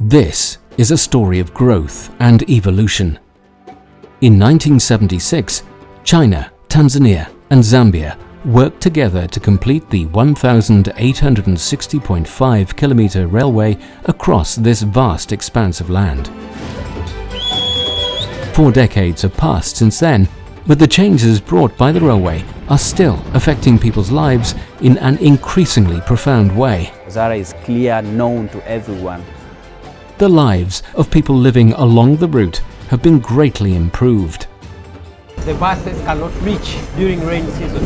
This is a story of growth and evolution. In 1976, China, Tanzania and Zambia worked together to complete the 1,860.5-kilometer railway across this vast expanse of land. 4 decades have passed since then, but the changes brought by the railway are still affecting people's lives in an increasingly profound way. TAZARA is clear, known to everyone. The lives of people living along the route have been greatly improved. The buses cannot reach during rainy season.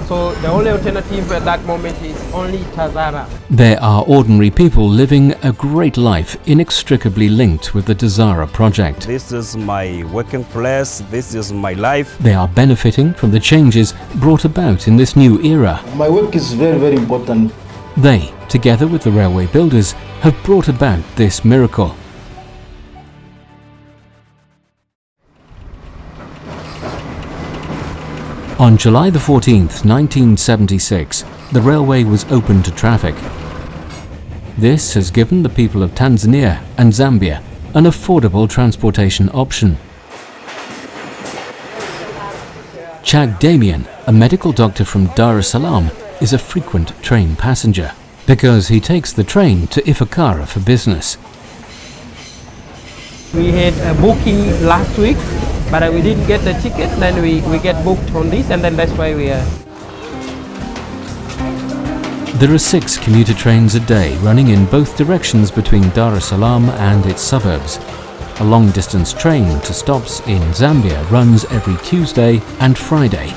So the only alternative at that moment is only TAZARA. There are ordinary people living a great life inextricably linked with the TAZARA project. This is my working place, this is my life. They are benefiting from the changes brought about in this new era. My work is very, very important. They, together with the railway builders, have brought about this miracle. On July the 14th, 1976, the railway was open to traffic. This has given the people of Tanzania and Zambia an affordable transportation option. Chag Damien, a medical doctor from Dar es Salaam, is a frequent train passenger because he takes the train to Ifakara for business. We had a booking last week, but we didn't get the ticket. Then we get booked on this, and then that's why we are. There are 6 commuter trains a day running in both directions between Dar es Salaam and its suburbs. A long-distance train to stops in Zambia runs every Tuesday and Friday.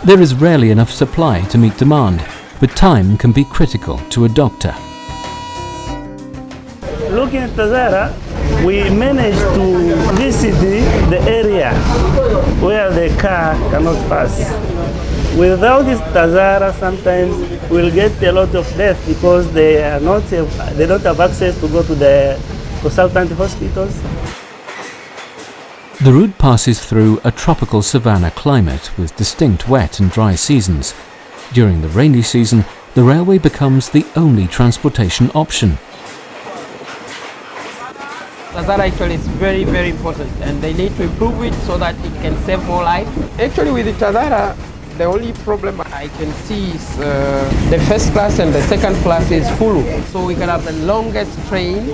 There is rarely enough supply to meet demand, but time can be critical to a doctor. Looking at TAZARA, we managed to visit the area where the car cannot pass. Without this TAZARA, sometimes we'll get a lot of death because they don't have access to go to the consultant hospitals. The route passes through a tropical savanna climate with distinct wet and dry seasons. During the rainy season, the railway becomes the only transportation option. TAZARA actually is very, very important, and they need to improve it so that it can save more life. Actually, with the TAZARA, the only problem I can see is the first class and the second class is full. So we can have the longest train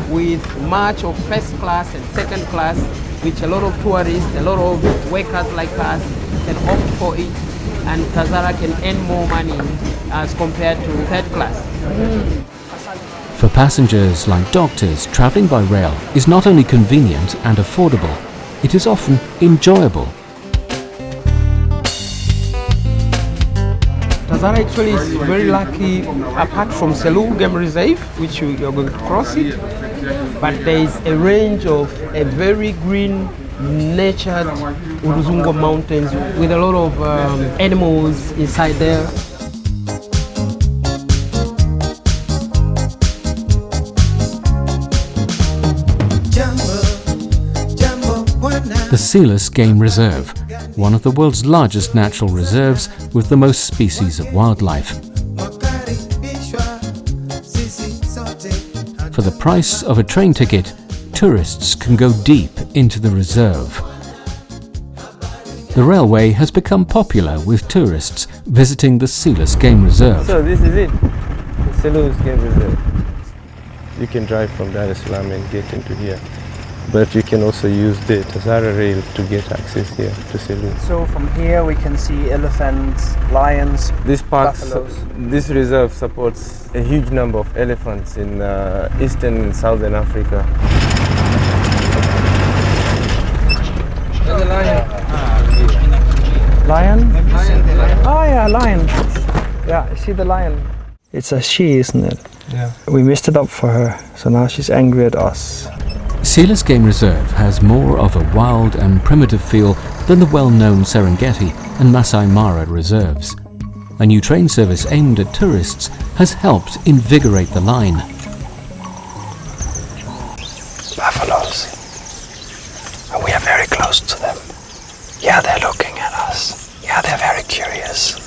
with much of first class and second class, which a lot of tourists, a lot of workers like us can opt for it, and TAZARA can earn more money as compared to third class. For passengers like doctors, travelling by rail is not only convenient and affordable, it is often enjoyable. TAZARA actually is very lucky, apart from Selu Game Reserve, which you are going to cross it, but there is a range of a very green, natured Uruzungo mountains with a lot of animals inside there. The Sealess Game Reserve, one of the world's largest natural reserves with the most species of wildlife. For the price of a train ticket, tourists can go deep into the reserve. The railway has become popular with tourists visiting the Sealess Game Reserve. So this is it, the Sealess Game Reserve. You can drive from Dar es Salaam and get into here. But you can also use the TAZARA rail to get access here to Selu. So from here we can see elephants, lions, buffaloes. This reserve supports a huge number of elephants in eastern and southern Africa. There's a lion. Lion? Oh yeah, lion. Yeah, see the lion. It's a she, isn't it? Yeah. We messed it up for her, so now she's angry at us. Sealess Game Reserve has more of a wild and primitive feel than the well-known Serengeti and Masai Mara reserves. A new train service aimed at tourists has helped invigorate the line. Buffaloes. And we are very close to them. Yeah, they're looking at us. Yeah, they're very curious.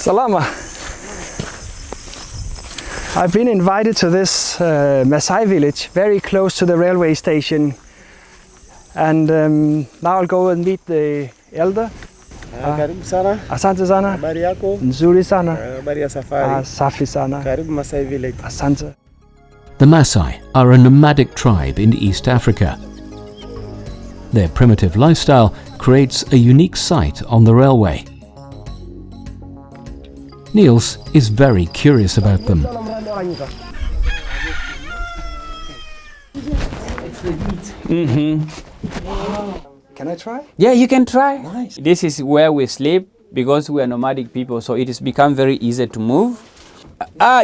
Salama. I've been invited to this Maasai village, very close to the railway station. And now I'll go and meet the elder. Karibu sana. Asante sana. Habari yako? Nzuri sana. Habari ya safari. Safi sana. Karibu Maasai village. Asante. The Maasai are a nomadic tribe in East Africa. Their primitive lifestyle creates a unique sight on the railway. Niels is very curious about them. Can I try? Yeah, you can try. Nice. This is where we sleep because we are nomadic people, so it has become very easy to move.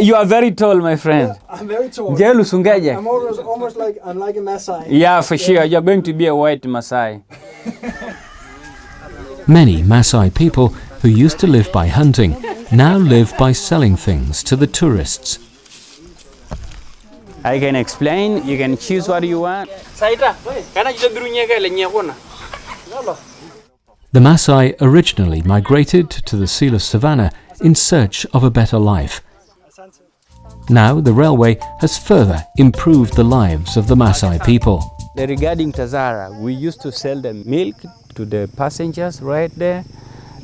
You are very tall, my friend. I'm very tall. Je, lusungaje? I'm almost like I'm like a Maasai. Yeah, for sure. You're going to be a white Maasai. Many Maasai people who used to live by hunting now live by selling things to the tourists. I can explain. You can choose what you want. The Maasai originally migrated to the sealess savannah in search of a better life. Now the railway has further improved the lives of the Maasai people. Regarding TAZARA, we used to sell the milk to the passengers right there.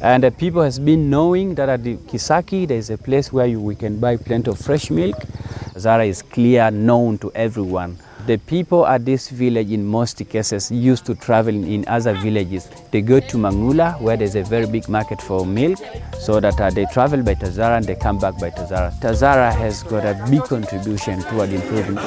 And the people has been knowing that at the Kisaki there is a place where we can buy plenty of fresh milk. TAZARA is clear, known to everyone. The people at this village in most cases used to travel in other villages. They go to Mangula where there's a very big market for milk, so that they travel by TAZARA and they come back by TAZARA. TAZARA has got a big contribution toward improving.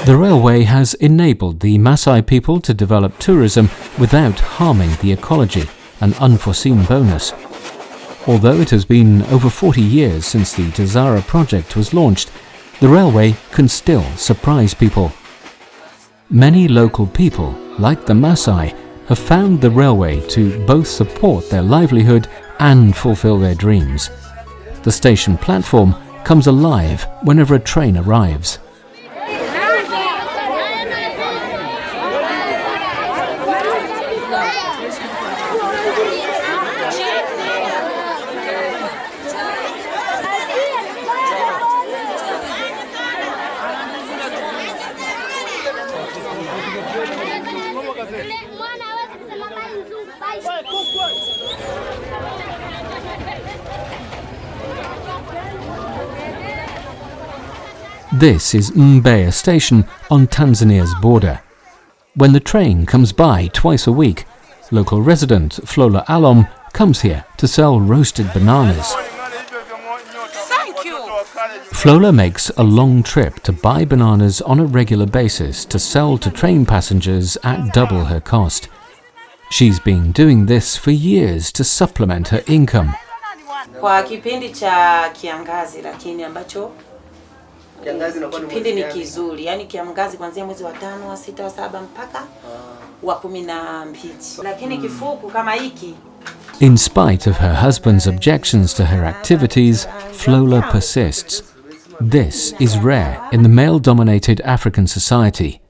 The railway has enabled the Maasai people to develop tourism without harming the ecology, an unforeseen bonus. Although it has been over 40 years since the TAZARA project was launched, the railway can still surprise people. Many local people, like the Maasai, have found the railway to both support their livelihood and fulfill their dreams. The station platform comes alive whenever a train arrives. This is Mbeya station on Tanzania's border. When the train comes by twice a week, local resident Flola Alom comes here to sell roasted bananas. Thank you. Flola makes a long trip to buy bananas on a regular basis to sell to train passengers at double her cost. She's been doing this for years to supplement her income. Kwa kipindi cha kiangazi lakini ambacho kipindi ni kizuri, yani kiangazi kuanzia mwezi wa 5, wa 6, wa 7 mpaka wa 12. Lakini kifuku kama hiki. In spite of her husband's objections to her activities, Flola persists. This is rare in the male-dominated African society.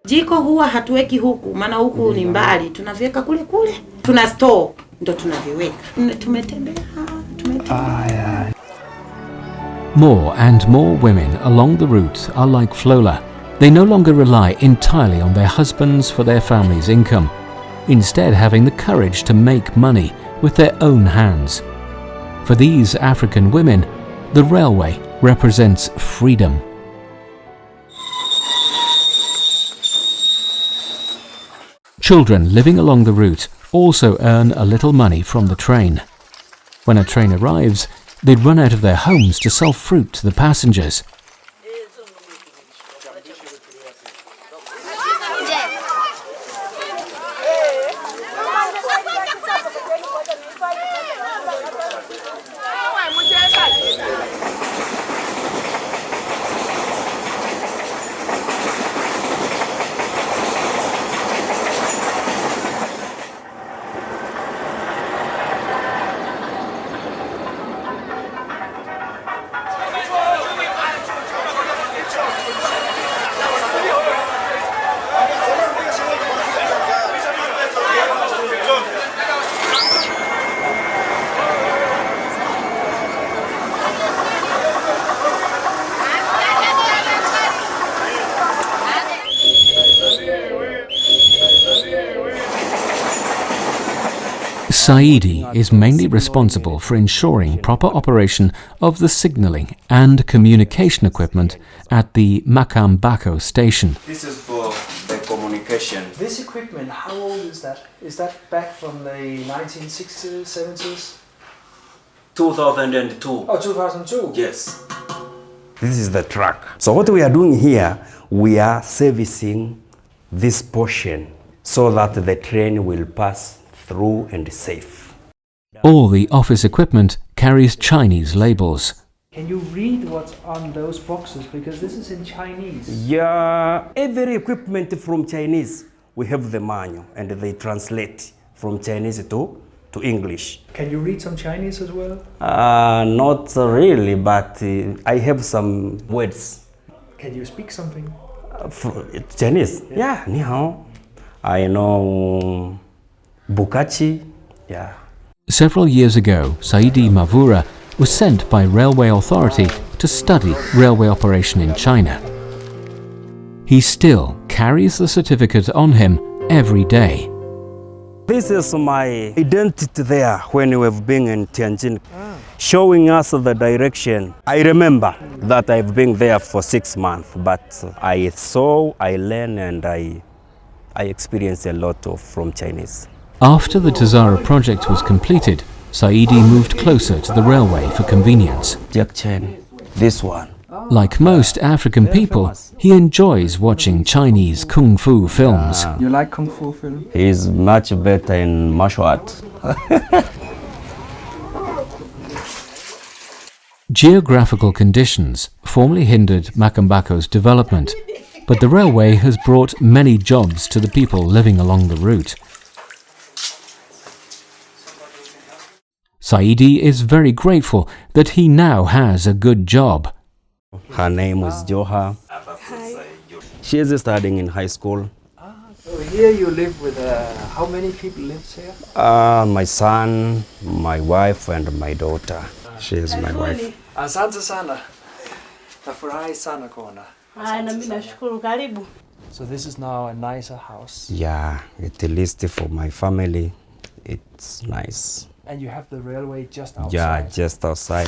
Jiko huwa hatuweki huku, maana huku ni mbali, tunaviweka kule kule. Tuna store ndo tunaviweka. Tumetembea. More and more women along the route are like Flola. They no longer rely entirely on their husbands for their family's income, instead having the courage to make money with their own hands. For these African women, the railway represents freedom. Children living along the route also earn a little money from the train. When a train arrives, they'd run out of their homes to sell fruit to the passengers. Saidi is mainly responsible for ensuring proper operation of the signalling and communication equipment at the Makambako station. This is for the communication. This equipment, how old is that? Is that back from the 1960s, 70s? 2002. Oh, 2002? Yes. This is the track. So what we are doing here, we are servicing this portion so that the train will pass through and safe. All the office equipment carries Chinese labels. Can you read what's on those boxes? Because this is in Chinese. Yeah, every equipment from Chinese, we have the manual and they translate from Chinese to English. Can you read some Chinese as well? Not really, but I have some words. Can you speak something? Chinese? Yeah, ni hao. I know Bukachi, yeah. Several years ago, Saidi Mavura was sent by Railway Authority to study railway operation in China. He still carries the certificate on him every day. This is my identity there when we have been in Tianjin, showing us the direction. I remember that I've been there for 6 months, but I saw, I learned, and I experienced a lot from Chinese. After the TAZARA project was completed, Saidi moved closer to the railway for convenience. Jack Chen, this one. Like most African people, he enjoys watching Chinese kung fu films. You like kung fu film? He's much better in martial art. Geographical conditions formerly hindered Makambako's development, but the railway has brought many jobs to the people living along the route. Saidi is very grateful that he now has a good job. Her name is Joha. Hi. She is studying in high school. So here you live with, how many people live here? My son, my wife, and my daughter. She is my wife. Asante sana. Nafurahi sana kuona. So this is now a nicer house. Yeah, at least for my family, it's nice. And you have the railway just outside? Yeah, just outside.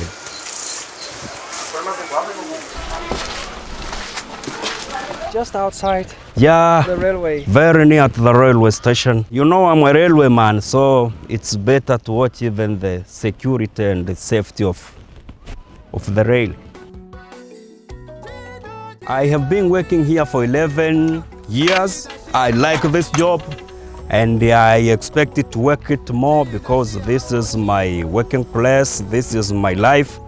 Just outside? Yeah, the railway. Very near to the railway station. You know, I'm a railway man, so it's better to watch even the security and the safety of the rail. I have been working here for 11 years. I like this job. And I expect it to work it more because this is my working place, this is my life.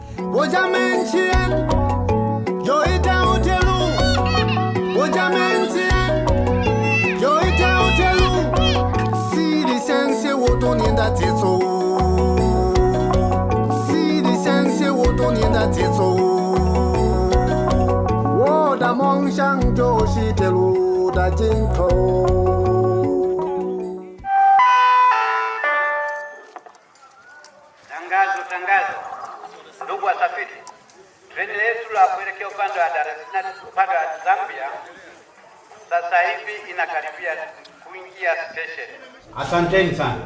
Tangazo. Ndugu wasafiri, treni letu la kuelekea upande wa Zambia sasa hivi inakaribia kuingia station. Asanteni sana.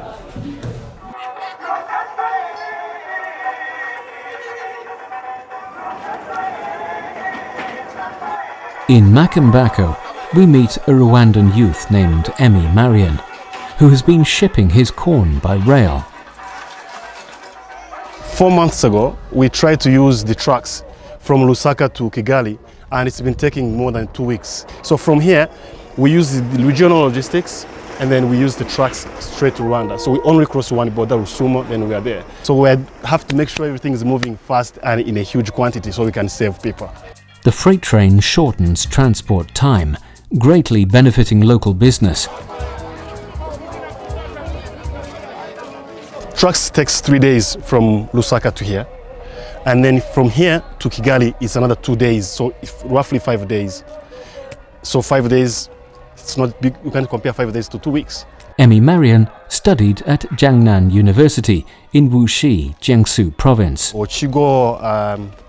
In Makambako, we meet a Rwandan youth named Emmy Marion, who has been shipping his corn by rail. 4 months ago, we tried to use the trucks from Lusaka to Kigali, and it's been taking more than 2 weeks. So from here, we use the regional logistics, and then we use the trucks straight to Rwanda. So we only cross one border, Rusumo, then we are there. So we have to make sure everything is moving fast and in a huge quantity so we can save people. The freight train shortens transport time, greatly benefiting local business. Trucks takes 3 days from Lusaka to here, and then from here to Kigali it's another 2 days, so roughly 5 days. So 5 days, it's not big. You can't compare 5 days to 2 weeks. Emmy Marion studied at Jiangnan University in Wuxi, Jiangsu Province. 我去过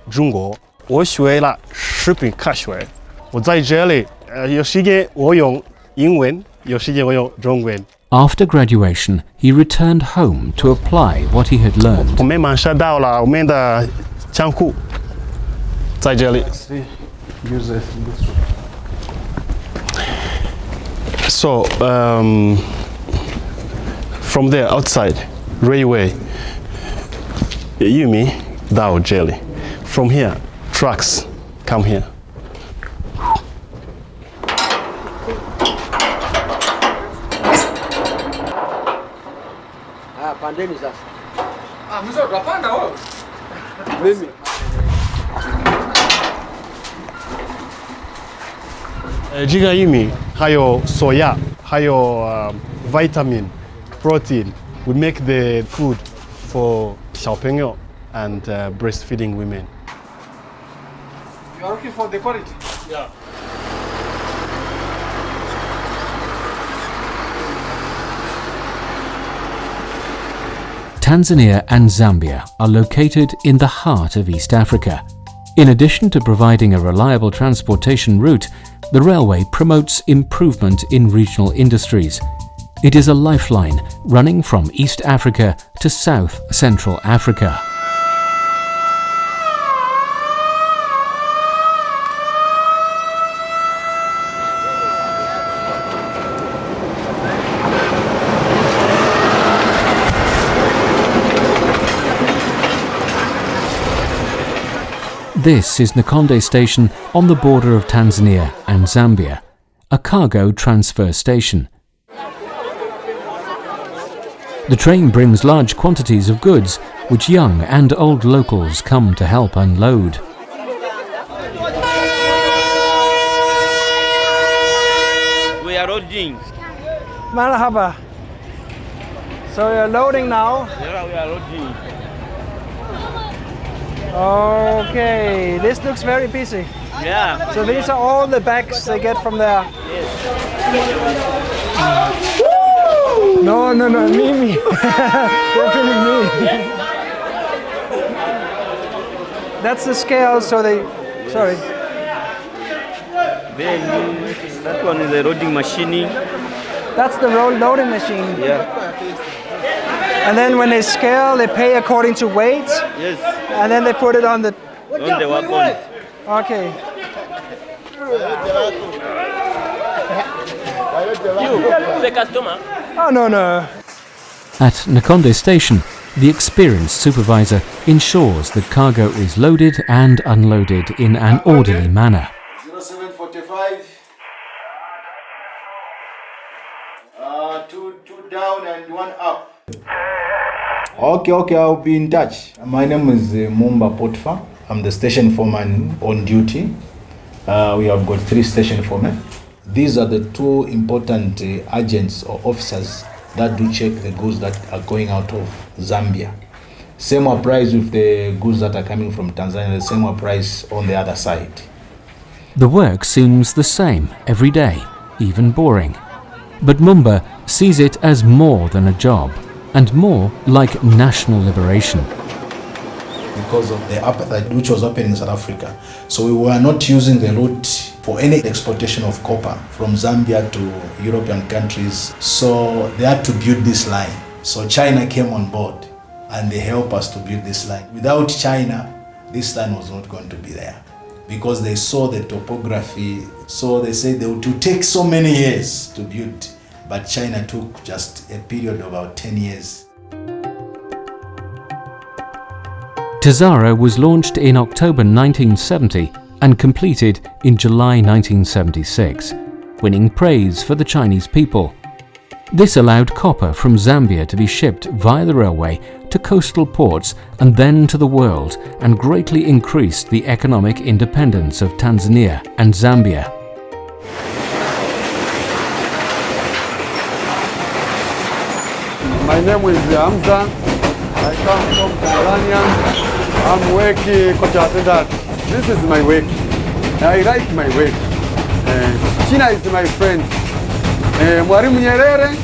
中国，我学了食品科学。我在这里有时间我用英文，有时间我用中文。After graduation, he returned home to apply what he had learned. 我们马上到了我们的仓库，在这里。So from there outside railway, Yumi到这里。From here, trucks come here. Pandeni sasa. Mzee unapanda wewe? Mimi. Jiga Yumi, hayo soya, hayo vitamin, protein. We make the food for Xiaopenyo and breastfeeding women. You are looking for the quality? Yeah. Tanzania and Zambia are located in the heart of East Africa. In addition to providing a reliable transportation route, the railway promotes improvement in regional industries. It is a lifeline running from East Africa to South Central Africa. This is Nakonde Station on the border of Tanzania and Zambia, a cargo transfer station. The train brings large quantities of goods which young and old locals come to help unload. We are loading. Marhaba. So you're loading now? Yeah, we are loading. Okay, this looks very busy. Yeah. So these are all the bags they get from there? Yes. No, me. They're feeling me. That's the scale, so they... Sorry. Then that one is the loading machine. That's the loading machine? Yeah. And then when they scale, they pay according to weight? Yes. And then they put it on the... On the wagon. Okay. You, the customer? Oh, no. At Nakonde Station, the experienced supervisor ensures that cargo is loaded and unloaded in an orderly manner. 0745. Two down and one up. Okay, I'll be in touch. My name is Mumba Potfa. I'm the station foreman on duty. We have got 3 station foremen. These are the 2 important agents or officers that do check the goods that are going out of Zambia. Same applies with the goods that are coming from Tanzania, the same applies on the other side. The work seems the same every day, even boring. But Mumba sees it as more than a job, and more like national liberation. Because of the apartheid which was happening in South Africa. So we were not using the route for any exportation of copper from Zambia to European countries. So they had to build this line. So China came on board and they helped us to build this line. Without China, this line was not going to be there because they saw the topography. So they said it would take so many years to build, but China took just a period of about 10 years. TAZARA was launched in October 1970 and completed in July 1976, winning praise for the Chinese people. This allowed copper from Zambia to be shipped via the railway to coastal ports and then to the world, and greatly increased the economic independence of Tanzania and Zambia. My name is Hamza. I come from Tanzania. I'm working coach attendant. This is my work. I like my work. China is my friend. Mwalimu Nyerere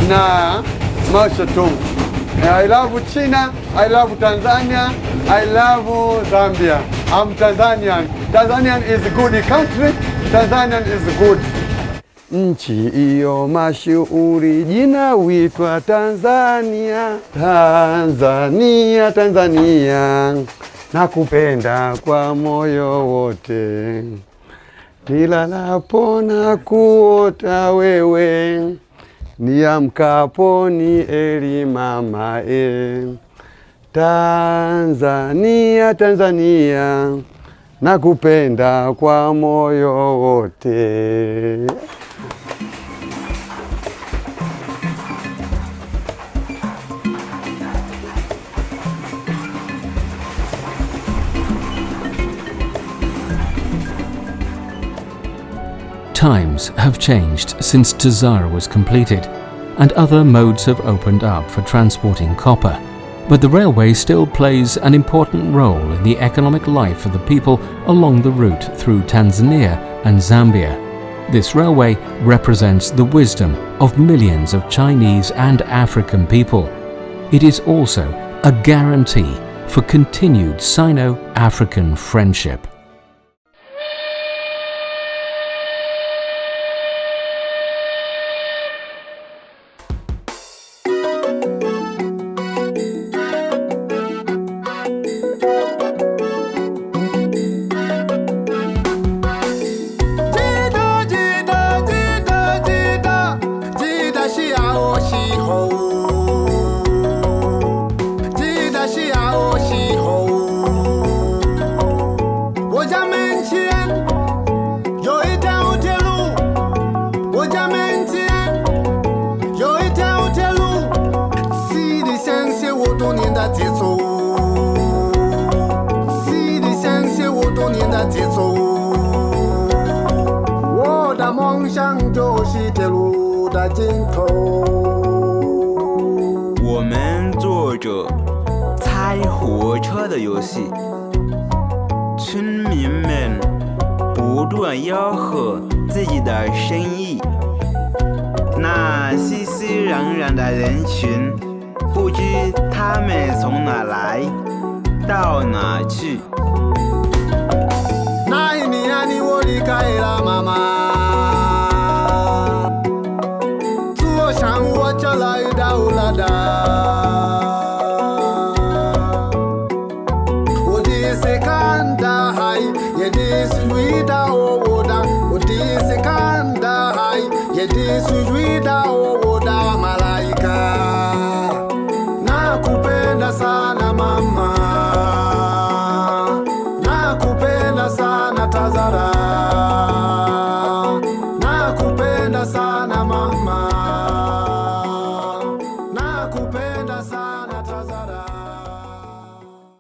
na Mao Zedong. I love China. I love Tanzania. I love Zambia. I'm Tanzanian. Tanzanian is a good country. Tanzanian is good. nchi iyo mashuhuri, jina huitwa Tanzania. Tanzania, Tanzania, nakupenda kwa moyo wote, nilalapo na kuota wewe, niamkapo ni eli mama Tanzania, Tanzania, nakupenda kwa moyo wote. Times have changed since TAZARA was completed, and other modes have opened up for transporting copper. But the railway still plays an important role in the economic life of the people along the route through Tanzania and Zambia. This railway represents the wisdom of millions of Chinese and African people. It is also a guarantee for continued Sino-African friendship.我们做着猜火车的游戏，村民们不断吆喝自己的生意，那熙熙攘攘的人群，不知他们从哪来，到哪去。那一年我离开了妈妈，坐上我就来到了的。我第一次看大海，也第一次遇到我的。我第一次看大海，也第一次遇